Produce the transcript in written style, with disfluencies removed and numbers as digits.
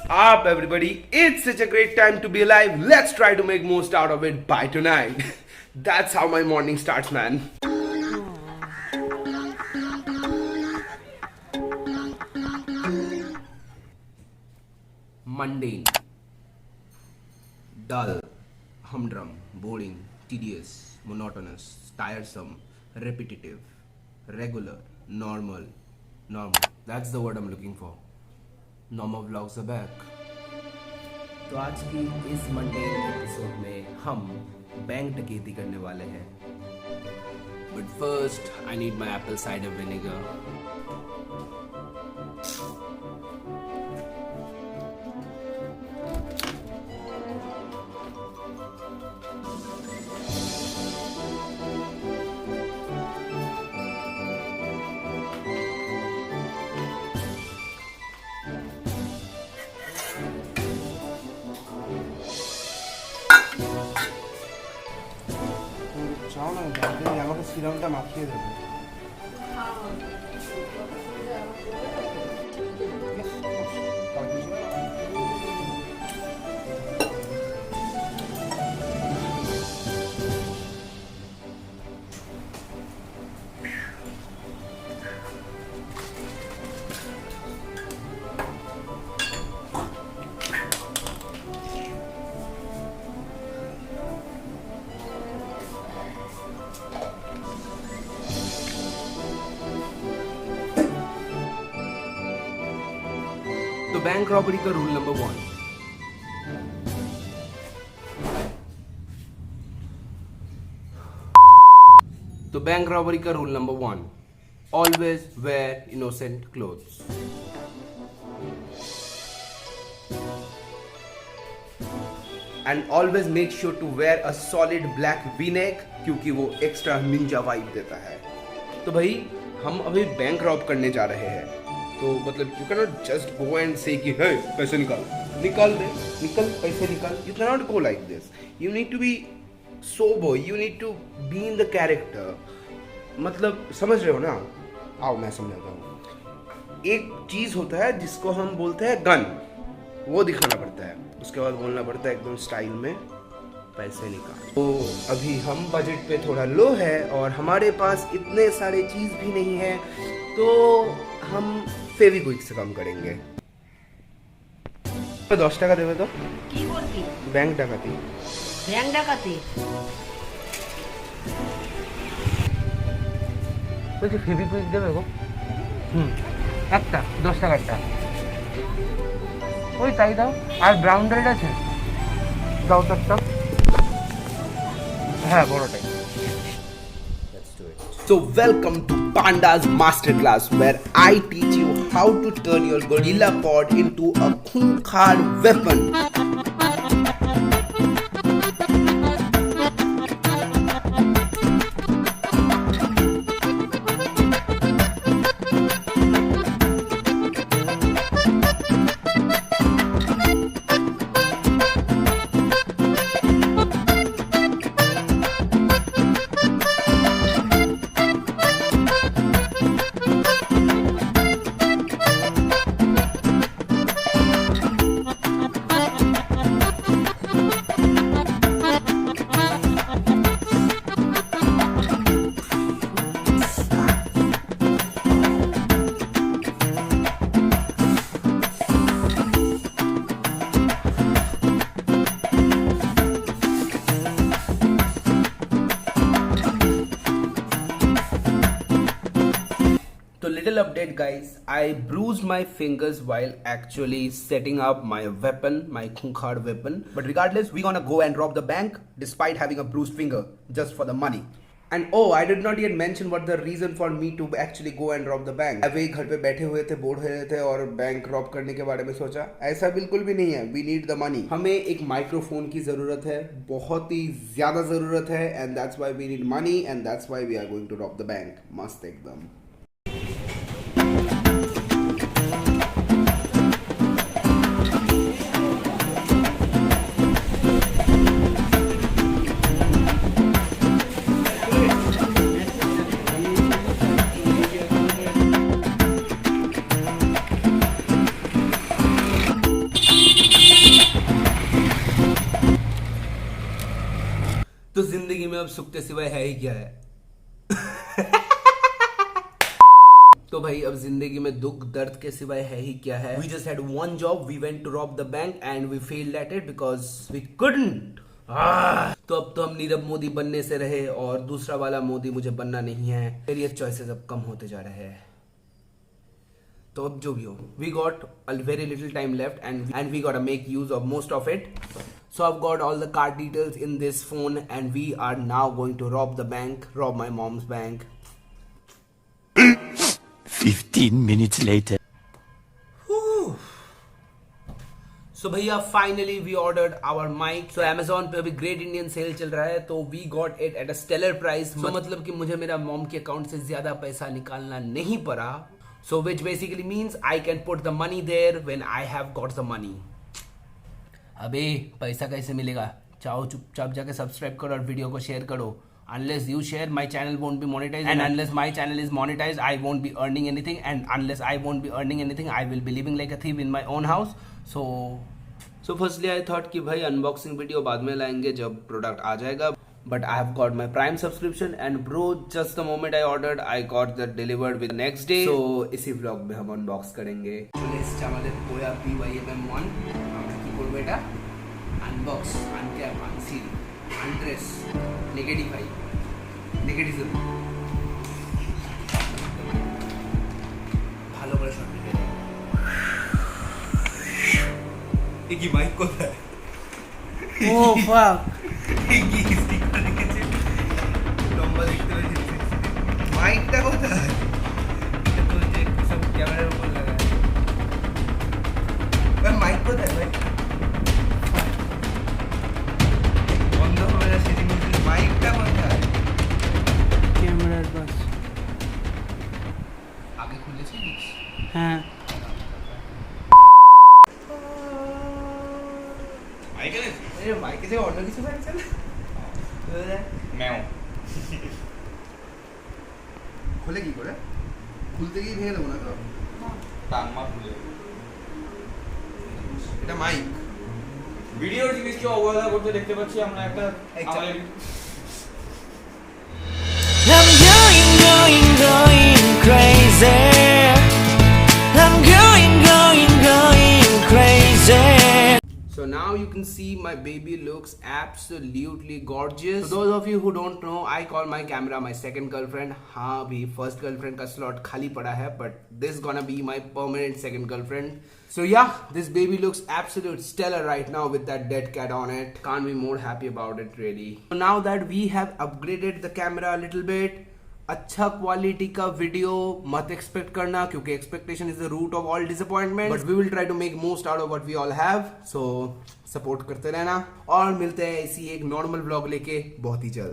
up, everybody? It's such a great time to be alive. Let's try to make most out of it by tonight. That's how my morning starts, man. Mundane, dull, humdrum, boring, tedious, monotonous, tiresome, repetitive, regular, normal. That's the word I'm looking for. Normal vlogs are back. तो आज की इस mundane episode में हम bank डकैती करने वाले हैं. But first, I need my apple cider vinegar. চাও না আপনি আমাকে সিরামটা মাখিয়ে দেবেন. तो बैंक रॉबरी का रूल नंबर 1. तो बैंक रॉबरी का rule number 1. Always wear innocent clothes. And always make sure to wear a solid black V-neck क्योंकि वो एक्स्ट्रा निंजा वाइब देता है. तो भाई हम अभी बैंक रॉब करने जा रहे हैं. तो मतलब you can not just go and say कि हे पैसे निकाल पैसे निकाल. You can not go like this. You need to be sober. You need to be in the character. मतलब समझ रहे हो ना? आओ मैं समझाता हूँ. एक चीज होता है जिसको हम बोलते हैं गन. वो दिखाना पड़ता है. उसके बाद बोलना पड़ता है एकदम स्टाइल में पैसे निकाल. तो अभी हम बजट पे थोड़ा लो है और हमारे पास इतने सारे चीज भी नहीं है. तो हम फेविक्विक से कम करेंगे. 10 টাকা দেবে তো কি করবি? ব্যাংক ডাকাতি. ব্যাংক ডাকাতি বলছি ফেভিকুইক দেবে গো. একটা 10 টাকারটা ওই তাই দাও. আর ব্রাউন রেড আছে দাও তো একটা. হ্যাঁ বড়টাই. So welcome to Panda's Masterclass where I teach you how to turn your gorilla pod into a Khunkar weapon. So little update guys, I bruised my fingers while actually setting up my weapon, my Khunkar weapon. But regardless, we're gonna go and rob the bank despite having a bruised finger just for the money. And oh, I did not yet mention what the reason for me to actually go and rob the bank. अभी घर पे बैठे हुए थे, bore हो रहे थे और बैंक रॉब करने के बारे में सोचा. ऐसा बिल्कुल भी नहीं है. We need the money. हमें एक माइक्रोफोन की जरूरत है, बहुत ही ज्यादा जरूरत है. And that's why we need money and that's why we are going to rob the bank. मस्त एकदम. अब सुख के सिवाय है ही क्या है। तो भाई अब जिंदगी में दुख दर्द के सिवाय है ही क्या है। We just had one job, we went to rob the bank and we failed at it because we couldn't. तो अब तो हम नीरव मोदी बनने से रहे और दूसरा वाला मोदी मुझे बनना नहीं है। मेरी चॉइसेस अब कम होते जा रहे हैं। तो अब जो भी हो, we got a very little time left and we gotta make use of most of it. So I've got all the card details in this phone and we are now going to rob the bank, rob my mom's bank. 15 minutes later. So भैया finally we ordered our mic. So Amazon पे अभी Great Indian Sale चल रहा है तो we got it at a stellar price. So मतलब कि मुझे मेरा मॉम के अकाउंट से ज्यादा पैसा निकालना नहीं पड़ा. So which basically means I can put the money there when I have got the money. अबे पैसा कैसे मिलेगा? चाहो चुपचाप जाके सब्सक्राइब करो और वीडियो को शेयर करो. Unless you share, my channel won't be monetized, and unless my channel is monetized, I won't be earning anything, and unless I won't be earning anything, I will be living like a thief in my own house. So firstly I thought कि भाई unboxing video बाद में लाएंगे जब product आ जाएगा. But I have got my Prime subscription and bro, just the moment I ordered, I got that delivered with the next day. So इसी vlog में हम unbox करेंगे. चलिए हमारे पोया PYMM1 की बोल बेटा unbox, uncap, unseal, undress, negatify, negativism. ভালো করে শট নিতে হবে। এই কি মাইক কোথায়? ও ফাক। এই কি স্টিকার রেখেছে? লম্বা দেখতে হয়েছে। মাইকটা কোথায়? এটা তো যে সব ক্যামেরার উপর লাগায়। ভাই মাইক কোথায় ভাই? বন্ধ হবে না সেদিন মাইকটা কোথায়? ক্যামেরার পাশ। আগে খুলেছিস? হ্যাঁ। মাইকে যে অন্য কিছু থাকছে না ম্যাও খুলে কি করে খুলতে গিয়ে ভেঙে দেবো না তো টাংমা খুলে এটা মাইক ভিডিওর জিনিসকে অবহেলা করতে দেখতে পাচ্ছি আমরা একটা I'm going crazy. I'm going crazy. So now you can see my baby looks absolutely gorgeous. For those of you who don't know, I call my camera my second girlfriend. हाँ भी first girlfriend का slot खाली पड़ा है, but this gonna be my permanent second girlfriend. So yeah, this baby looks absolute stellar right now with that dead cat on it. Can't be more happy about it really. So now that we have upgraded the camera a little bit, अच्छा quality का video मत expect करना क्योंकि expectation is the root of all disappointment but we will try to make most out of what we all have. So support करते रहना और मिलते हैं इसी एक नॉर्मल व्लॉग लेके बहुत ही जल्द.